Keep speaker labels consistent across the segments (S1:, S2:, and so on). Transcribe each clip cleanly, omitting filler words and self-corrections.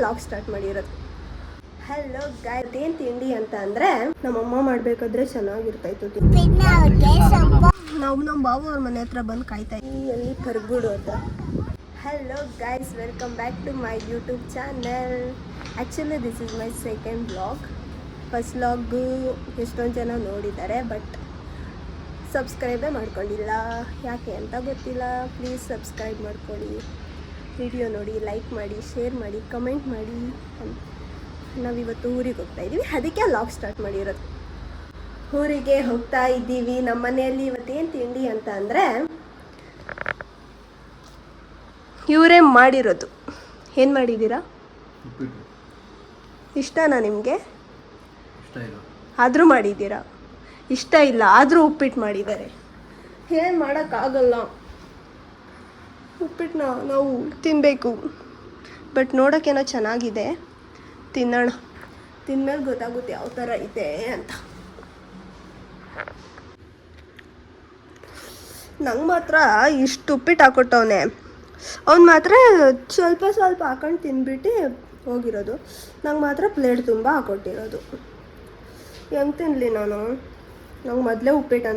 S1: Log start ಮಾಡಿರೋದು. Hello guys, ಏನು ತಿಂಡಿ ಅಂತ ಅಂದರೆ ನಮ್ಮಮ್ಮ ಮಾಡಬೇಕಾದ್ರೆ ಚೆನ್ನಾಗಿರ್ತಾಯಿತ್ತು. ನಾವು ನಮ್ಮ ಬಾಬು ಅವ್ರ ಮನೆ ಹತ್ರ ಬಂದು ಕಾಯ್ತಾ ಇದ್ದೀವಿ, ಎಲ್ಲಿ ಕರ್ಗುಡು ಹತ್ರ. Hello guys, welcome back to my YouTube channel. Actually this is my second vlog. First vlog ಎಷ್ಟೊಂದು ಜನ ನೋಡಿದ್ದಾರೆ, ಬಟ್ ಸಬ್ಸ್ಕ್ರೈಬೇ ಮಾಡ್ಕೊಂಡಿಲ್ಲ. ಯಾಕೆ ಅಂತ ಗೊತ್ತಿಲ್ಲ. ಪ್ಲೀಸ್ ಸಬ್ಸ್ಕ್ರೈಬ್ ಮಾಡ್ಕೊಳ್ಳಿ, ವಿಡಿಯೋ ನೋಡಿ, ಲೈಕ್ ಮಾಡಿ, ಶೇರ್ ಮಾಡಿ, ಕಮೆಂಟ್ ಮಾಡಿ. ನಾವಿವತ್ತು ಊರಿಗೆ ಹೋಗ್ತಾ ಇದ್ದೀವಿ, ಅದಕ್ಕೆ ವ್ಲಾಗ್ ಸ್ಟಾರ್ಟ್ ಮಾಡಿರೋದು. ಊರಿಗೆ ಹೋಗ್ತಾ ಇದ್ದೀವಿ. ನಮ್ಮ ಮನೆಯಲ್ಲಿ ಇವತ್ತೇನು ತಿಂಡಿ ಅಂತ ಅಂದರೆ ಇವರೇ ಮಾಡಿರೋದು. ಏನು ಮಾಡಿದ್ದೀರಾ? ಇಷ್ಟನಾ ನಿಮಗೆ? ಆದರೂ ಮಾಡಿದ್ದೀರಾ? ಇಷ್ಟ ಇಲ್ಲ ಆದರೂ ಉಪ್ಪಿಟ್ಟು ಮಾಡಿದ್ದಾರೆ. ಏನು ಮಾಡೋಕ್ಕಾಗಲ್ಲ, ಉಪ್ಪಿಟ್ಟನ್ನ ನಾವು ತಿನ್ನಬೇಕು. ಬಟ್ ನೋಡೋಕ್ಕೇನೋ ಚೆನ್ನಾಗಿದೆ, ತಿನ್ನೋಣ. ತಿಂದ್ಮೇಲೆ ಗೊತ್ತಾಗುತ್ತೆ ಯಾವ ಥರ ಇದೆ ಅಂತ. ನಂಗೆ ಮಾತ್ರ ಇಷ್ಟು ಉಪ್ಪಿಟ್ಟು ಹಾಕೊಟ್ಟವನೆ. ಅವ್ನು ಮಾತ್ರ ಸ್ವಲ್ಪ ಸ್ವಲ್ಪ ಹಾಕೊಂಡು ತಿಂದ್ಬಿಟ್ಟು ಹೋಗಿರೋದು. ನಂಗೆ ಮಾತ್ರ ಪ್ಲೇಟ್ ತುಂಬ ಹಾಕೊಟ್ಟಿರೋದು. ಹೆಂಗೆ ತಿನ್ನಲಿ ನಾನು? ನಂಗೆ ಮೊದಲೇ ಉಪ್ಪಿಟ್ಟು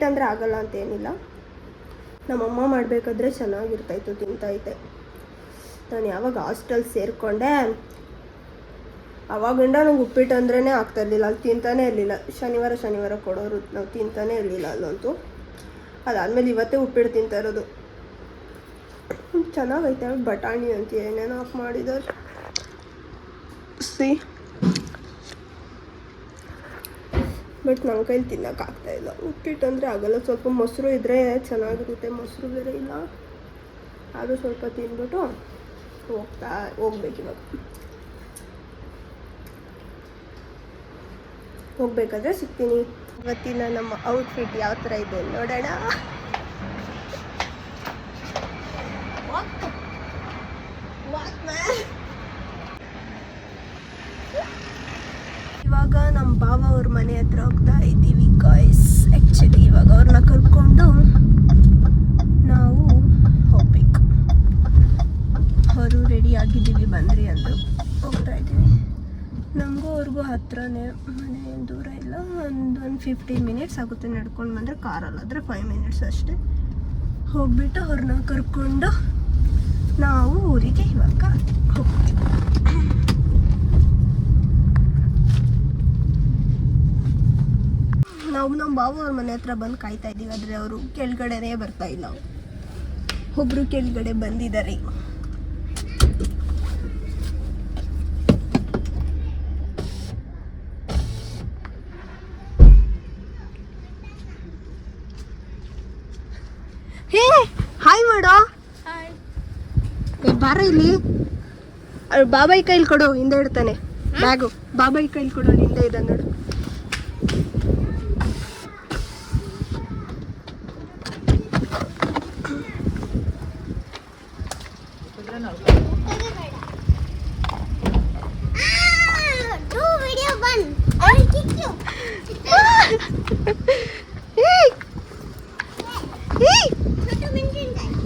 S1: ಅಂದರೆ ಆಗಲ್ಲ ಅಂತೇನಿಲ್ಲ. ನಮ್ಮಮ್ಮ ಮಾಡಬೇಕಾದ್ರೆ ಚೆನ್ನಾಗಿರ್ತಾಯಿತ್ತು, ತಿಂತಾಯಿದ್ದೆ. ನಾನು ಯಾವಾಗ ಹಾಸ್ಟೆಲ್ ಸೇರಿಕೊಂಡೆ ಅವಾಗಿಂದ ನಂಗೆ ಉಪ್ಪಿಟ್ಟು ಅಂದ್ರೇ ಆಗ್ತಾಯಿರಲಿಲ್ಲ. ಅಲ್ಲಿ ತಿಂತಾನೇ ಇರಲಿಲ್ಲ. ಶನಿವಾರ ಕೊಡೋರು, ನಾವು ತಿಂತಾನೇ ಇರಲಿಲ್ಲ ಅಲ್ಲಂತೂ. ಅದಾದಮೇಲೆ ಇವತ್ತೇ ಉಪ್ಪಿಟ್ಟು ತಿಂತಾ ಇರೋದು. ಚೆನ್ನಾಗೈತೆ. ಬಟಾಣಿ ಅಂತ ಏನೇನೋ ಹಾಕಿ ಮಾಡಿದ್ದಾರೆ. ಬಟ್ ನನ್ನ ಕೈಲಿ ತಿನ್ನೋಕ್ಕಾಗ್ತಾಯಿಲ್ಲ. ಉಪ್ಪಿಟ್ಟು ಅಂದರೆ ಆಗಲ್ಲ. ಸ್ವಲ್ಪ ಮೊಸರು ಇದ್ದರೆ ಚೆನ್ನಾಗಿರುತ್ತೆ. ಮೊಸರು ಬೇರೆ ಇಲ್ಲ. ಅದು ಸ್ವಲ್ಪ ತಿಂದ್ಬಿಟ್ಟು ಹೋಗ್ಬೇಕು. ಇವಾಗ ಹೋಗ್ಬೇಕಾದ್ರೆ ಸಿಗ್ತೀನಿ. ಇವತ್ತಿನ ನಮ್ಮ ಔಟ್ಫಿಟ್ ಯಾವ ಥರ ಇದೆ ನೋಡೋಣ. ಇವಾಗ ನಮ್ಮ ಬಾವ ಅವ್ರ ಮನೆ ಹತ್ರ ಹೋಗ್ತಾ ಇದ್ದೀವಿ ಗಾಯ್ಸ್. ಆ್ಯಕ್ಚುಲಿ ಇವಾಗ ಅವ್ರನ್ನ ಕರ್ಕೊಂಡು ನಾವು ಹೋಗ್ಬೇಕು. ಅವರು ರೆಡಿ ಆಗಿದ್ದೀವಿ ಬಂದ್ರಿ ಅಂದರು. ಹೋಗ್ತಾ ಇದ್ದೀವಿ. ನಮಗೂ ಅವ್ರಿಗೂ ಹತ್ರನೇ, ಮನೆ ದೂರ ಇಲ್ಲ. ಒಂದು 15 ಮಿನಿಟ್ಸ್ ಆಗುತ್ತೆ ನಡ್ಕೊಂಡು ಬಂದರೆ. ಕಾರಲ್ಲಾದರೆ 5 ಮಿನಿಟ್ಸ್ ಅಷ್ಟೇ. ಹೋಗ್ಬಿಟ್ಟು ಅವ್ರನ್ನ ಕರ್ಕೊಂಡು ನಾವು ಊರಿಗೆ ಇವಾಗ ಹೋಗ್ತೀವಿ. ನಾವು ನಮ್ಮ ಬಾಬು ಅವ್ರ ಮನೆ ಹತ್ರ ಬಂದು ಕಾಯ್ತಾ ಇದ್ದೀವಿ. ಆದರೆ ಅವರು ಕೆಳಗಡೆನೇ ಬರ್ತಾ ಇಲ್ಲ. ಒಬ್ಬರು ಕೆಳಗಡೆ ಬಂದಿದ್ದಾರೆ. ಹೇ ಹಾಯ್ ಮಾಡೋ. ಬಾರ ಇಲ್ಲಿ. ಬಾಬಾಯಿ ಕೈಲಿ ಕೊಡು, ಹಿಂದೆ ಇಡ್ತಾನೆ ಬ್ಯಾಗು. ಬಾಬಾಯಿ ಕೈಲಿ ಕೊಡು, ಹಿಂದೆ ಇದೆ ನೋಡು.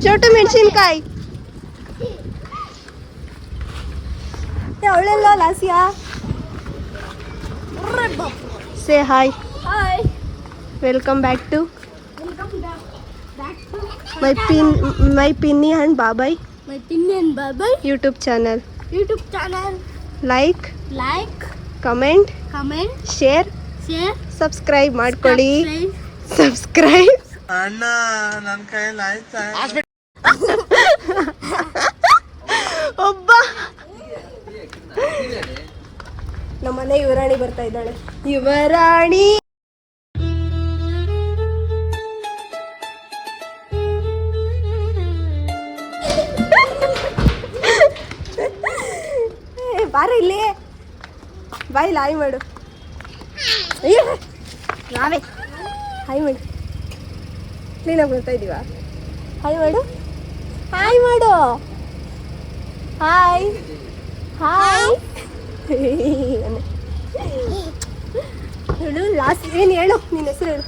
S1: ಚೋಟು ಮೆಣಸಿನ್ಕಾಯಿ ಅವಳೆಲ್ಲ ಲಾಸಿಯಾ. Say hi. Welcome back to my Pinni and Babai YouTube channel. Like comment share subscribe ಮಾಡ್ಕೊಳ್ಳಿ. ಸಬ್ಸ್ಕ್ರೈಬ್ ಅಣ್ಣ ನನ್ನ ಕೈಯಲ್ಲಿ ಆಯ್ತಾ? ಒಬ್ಬ ನಮ್ಮನೆ ಯುವರಾಣಿ ಬರ್ತಾ ಇದ್ದಾಳೆ. ಯುವರಾಣಿ ಬಾರ ಇಲ್ಲಿ. ಬಾಯಿ ಹಾಯ್ ಮಾಡು. ನಾವೇ ಹಾಯ್ ಮಾಡು. ಕ್ಲೀನಾಗಿ ಬರ್ತಾ ಇದ್ದೀವ? ಹಾಯ್ ಮಾಡು. ಹಾಯ್ ಹೇಳು. ಲಾಸ್ಟ್ ಏನು ಹೇಳು, ನಿನ್ನ ಹೆಸರು ಹೇಳು.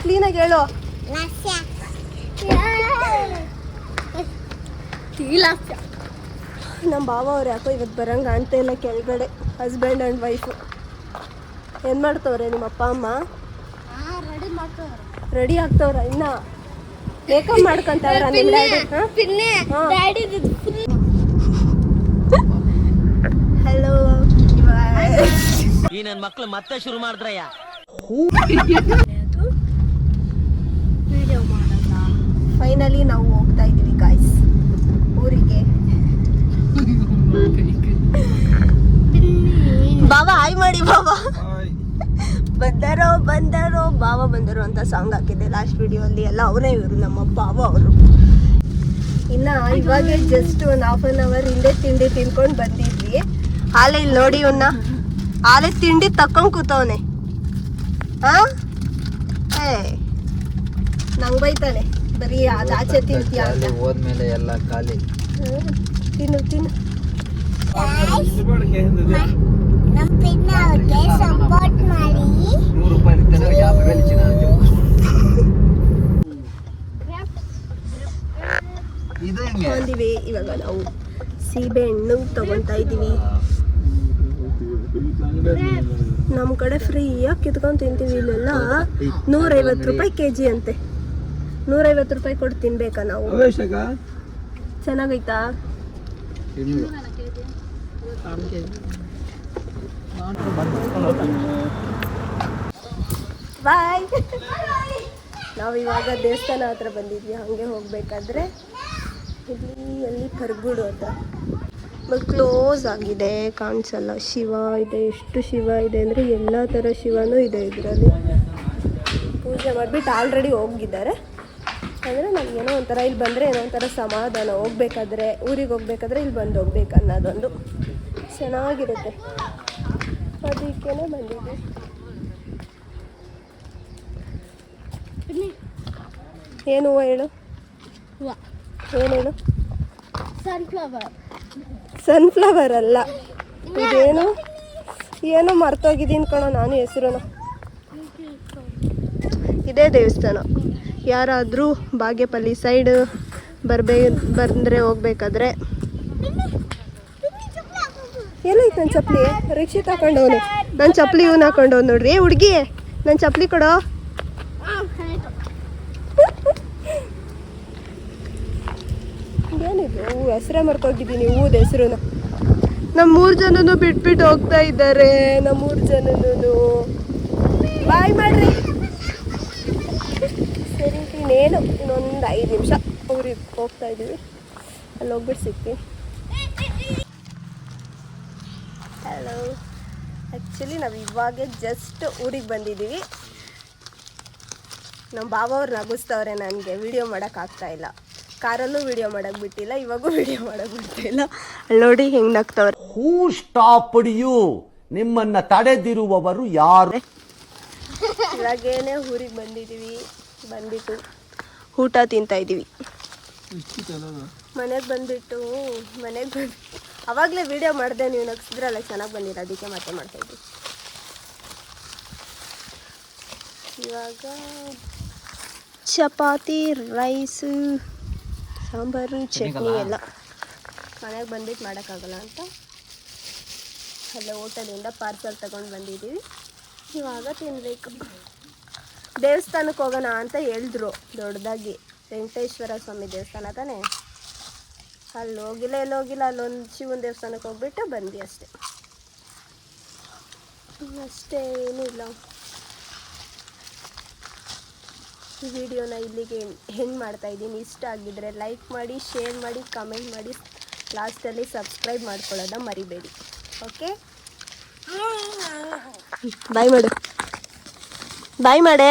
S1: ಕ್ಲೀನಾಗಿ ಹೇಳು. ನಮ್ಮ ಭಾವ ಅವ್ರು ಯಾಕೋ ಇವತ್ತು ಬರಂಗೆ ಕಾಣ್ತಾ ಇಲ್ಲ ಕೆಳಗಡೆ. ಹಸ್ಬೆಂಡ್ ಆ್ಯಂಡ್ ವೈಫು ಏನು ಮಾಡ್ತವ್ರೆ ನಿಮ್ಮ ಅಪ್ಪ ಅಮ್ಮ? ರೆಡಿ ಆಗ್ತವ್ರ ಇನ್ನ ಮೇಕಪ್ ಮಾಡ್ಕೊಂತವ್ರ ನಿಮ್ಮ ಡ್ಯಾಡಿ? ಹಲೋ,
S2: ಈ ನನ್ನ ಮಕ್ಳು ಮತ್ತೆ ಶುರು ಮಾಡಿದ್ರಯ್ಯ.
S1: ಫೈನಲಿ ನಾವು ಹೋಗ್ತಾ ಇದೀವಿ ಗಾಯ್ಸ್ ಊರಿಗೆ. ಬಾಬಾ ಹಾಯ್ ಮಾಡಿ. ಬಾಬಾ ಬಂದರೋ ಬಾವ ಬಂದರು ಅಂತ ಸಾಂಗ್ ಹಾಕಿದ್ದೆ ಲಾಸ್ಟ್ ವಿಡಿಯೋ ಅಲ್ಲಿ. ಎಲ್ಲ ಅವರೇ ಇವರು ನಮ್ಮ ಬಾವ ಅವರು. ಇನ್ನ ಇವಾಗ ಜಸ್ಟ್ ಒಂದು ½ ಹಿಂದೆ ತಿಂಡಿ ತಿನ್ಕೊಂಡು ಬಂದಿದ್ವಿ. ಹಾಲೆ ಇಲ್ಲಿ ನೋಡಿ, ಇವನ್ನ ಹಾಲೆ ತಿಂಡಿ ತಕ್ಕೊಂಡ್ ಕೂತವನೆ. ನಂಗೆ ಬೈತಾನೆ, ಬರೀ ಅದು ಆಚೆ ತಿಂತೀಯ ಅಂತ.
S2: ಹೋದ್ಮೇಲೆ ಎಲ್ಲ ಖಾಲಿ.
S1: ತಿನ್ನು ತಿನ್ನು. ಸಪೋರ್ಟ್ ಮಾಡಿ. ಬಂದಿವಿ ಇವಾಗ ನಾವು ಸೀಬೆ ಹಣ್ಣು ತಗೊಳ್ತಾ ಇದ್ದೀವಿ. ನಮ್ಮ ಕಡೆ ಫ್ರೀಯಾಗಿ ಕಿತ್ಕೊಂಡು ತಿಂತೀವಿ. ಇಲ್ಲೆಲ್ಲ 150 ರೂಪಾಯಿ kg ಅಂತೆ. 150 ರೂಪಾಯಿ ಕೊಟ್ಟು ತಿನ್ಬೇಕಾ ನಾವು? ಚೆನ್ನಾಗೈತಾ? ಬಾಯ್. ನಾವು ಇವಾಗ ದೇವಸ್ಥಾನ ಹತ್ರ ಬಂದಿದ್ವಿ. ಹಾಗೆ ಹೋಗ್ಬೇಕಾದ್ರೆ ಎಲ್ಲಿ ಕರ್ಗುಡು ಹತ್ರ ಕ್ಲೋಸ್ ಆಗಿದೆ, ಕಾಣಿಸಲ್ಲ. ಶಿವ ಇದೆ, ಎಷ್ಟು ಶಿವ ಇದೆ ಅಂದರೆ ಎಲ್ಲ ಥರ ಶಿವನೂ ಇದೆ ಇದರಲ್ಲಿ. ಪೂಜೆ ಮಾಡಿಬಿಟ್ಟು ಆಲ್ರೆಡಿ ಹೋಗಿದ್ದಾರೆ. ಅಂದರೆ ನಮಗೇನೋ ಒಂಥರ ಇಲ್ಲಿ ಬಂದರೆ ಏನೋ ಒಂಥರ ಸಮಾಧಾನ. ಹೋಗ್ಬೇಕಾದ್ರೆ, ಊರಿಗೆ ಹೋಗ್ಬೇಕಾದ್ರೆ ಇಲ್ಲಿ ಬಂದು ಹೋಗ್ಬೇಕು ಅನ್ನೋದೊಂದು ಚೆನ್ನಾಗಿರುತ್ತೆ. ಅದಕ್ಕೇ ಬಂದಿದ್ದೆ. ಏನು ಹೂವು ಹೇಳು? ಏನು ಹೇಳು? ಸನ್ಫ್ಲವರ್ ಅಲ್ಲ, ಇದೇನು ಏನೋ ಮರ್ತೋಗಿದ್ದೀನಿ ಕಣೋ ನಾನು ಹೆಸರು. ಇದೇ ದೇವಸ್ಥಾನ. ಯಾರಾದರೂ ಬಾಗೇಪಲ್ಲಿ ಸೈಡ್ ಬಂದರೆ ಹೋಗ್ಬೇಕಾದ್ರೆ. ಏನೈತೆ ನನ್ನ ಚಪ್ಪಲಿ? ರಿಕ್ಷೆ ತಗೊಂಡವನು ನನ್ನ ಚಪ್ಪಲಿ. ಇವನು ಹಾಕೊಂಡವ್ ನೋಡ್ರಿ. ಹುಡುಗಿ ನನ್ನ ಚಪ್ಪಲಿ ಕೊಡೋ. ಏನಿದು ಹೆಸರೇ ಮರ್ತೋಗಿದ್ದೀನಿ, ಹೂದ ಹೆಸರು. ನಮ್ಮ 3 ಜನನು ಬಿಟ್ಬಿಟ್ಟು ಹೋಗ್ತಾ ಇದ್ದಾರೆ. ನಮ್ಮ 3 ಜನನು ಬಾಯ್ ಮಾಡ್ರಿ. ಸರಿ, ಇನ್ನೇನು ಇನ್ನೊಂದು 5 ನಿಮಿಷ ಊರಿಗೆ ಹೋಗ್ತಾ ಇದ್ದೀವಿ. ಅಲ್ಲಿ ಹೋಗ್ಬಿಟ್ಟು ಸಿಗ್ತೀನಿ. ಹಲೋ, ಆ್ಯಕ್ಚುಲಿ ನಾವು ಇವಾಗೆ ಜಸ್ಟ್ ಊರಿಗೆ ಬಂದಿದ್ದೀವಿ. ನಮ್ಮ ಬಾವ ಅವ್ರು ನಗಿಸ್ತವ್ರೆ ನನಗೆ. ವಿಡಿಯೋ ಮಾಡೋಕ್ಕಾಗ್ತಾಯಿಲ್ಲ. ಕಾರಲ್ಲೂ ವಿಡಿಯೋ ಮಾಡೋಕ್ಕೆ ಬಿಟ್ಟಿಲ್ಲ, ಇವಾಗೂ ವಿಡಿಯೋ ಮಾಡೋಕ್ಕೆ ಬಿಡ್ತಿಲ್ಲ. ಅಲ್ಲಿ ನೋಡಿ ಹೆಂಗೆ ನಗ್ತವ್ರೆ.
S3: ಹೂ ಸ್ಟಾಪ್ಡ್ ಯು? ನಿಮ್ಮನ್ನ ತಡೆದಿರುವವರು ಯಾರು?
S1: ಇವಾಗೇನೆ ಊರಿಗೆ ಬಂದಿದ್ದೀವಿ. ಬಂದ್ಬಿಟ್ಟು ಊಟ ತಿಂತಾ ಇದ್ದೀವಿ. ಮನೆಗೆ ಬಂದು ಅವಾಗಲೇ ವಿಡಿಯೋ ಮಾಡಿದೆ, ನೀವು ನಗಿಸಿದ್ರಲ್ಲ ಚೆನ್ನಾಗಿ ಬಂದಿರೋ, ಅದಕ್ಕೆ ಮತ್ತೆ ಮಾಡ್ತಾಯಿದ್ವಿ. ಇವಾಗ ಚಪಾತಿ, ರೈಸು, ಸಾಂಬಾರು, ಚಟ್ನಿ ಎಲ್ಲ ಮನೆಗೆ ಬಂದ್ಬಿಟ್ಟು ಮಾಡೋಕ್ಕಾಗಲ್ಲ ಅಂತ ಅಲ್ಲೇ ಹೋಟೆಲಿಂದ ಪಾರ್ಸಲ್ ತಗೊಂಡು ಬಂದಿದ್ದೀವಿ. ಇವಾಗ ತಿನ್ನಬೇಕು. ದೇವಸ್ಥಾನಕ್ಕೆ ಹೋಗೋಣ ಅಂತ ಹೇಳಿದ್ರು ದೊಡ್ಡದಾಗಿ. ವೆಂಕಟೇಶ್ವರ ಸ್ವಾಮಿ ದೇವಸ್ಥಾನ ತಾನೇ. ಅಲ್ಲಿ ಹೋಗಿಲ್ಲ, ಅಲ್ಲೊಂದು ಶಿವನ ದೇವಸ್ಥಾನಕ್ಕೆ ಹೋಗ್ಬಿಟ್ಟು ಬಂದ್ವಿ ಅಷ್ಟೇ. ಏನೂ ಇಲ್ಲ. ಈ ವಿಡಿಯೋನ ಇಲ್ಲಿಗೆ ಹೆಂಗೆ ಮಾಡ್ತಾಯಿದ್ದೀನಿ. ಇಷ್ಟ ಆಗಿದ್ದರೆ ಲೈಕ್ ಮಾಡಿ, ಶೇರ್ ಮಾಡಿ, ಕಮೆಂಟ್ ಮಾಡಿ, ಲಾಸ್ಟಲ್ಲಿ ಸಬ್ಸ್ಕ್ರೈಬ್ ಮಾಡ್ಕೊಳ್ಳೋದ ಮರಿಬೇಡಿ. ಓಕೆ, ಬಾಯ್ ಮಾಡು. ಬಾಯ್ ಮಾಡೆ.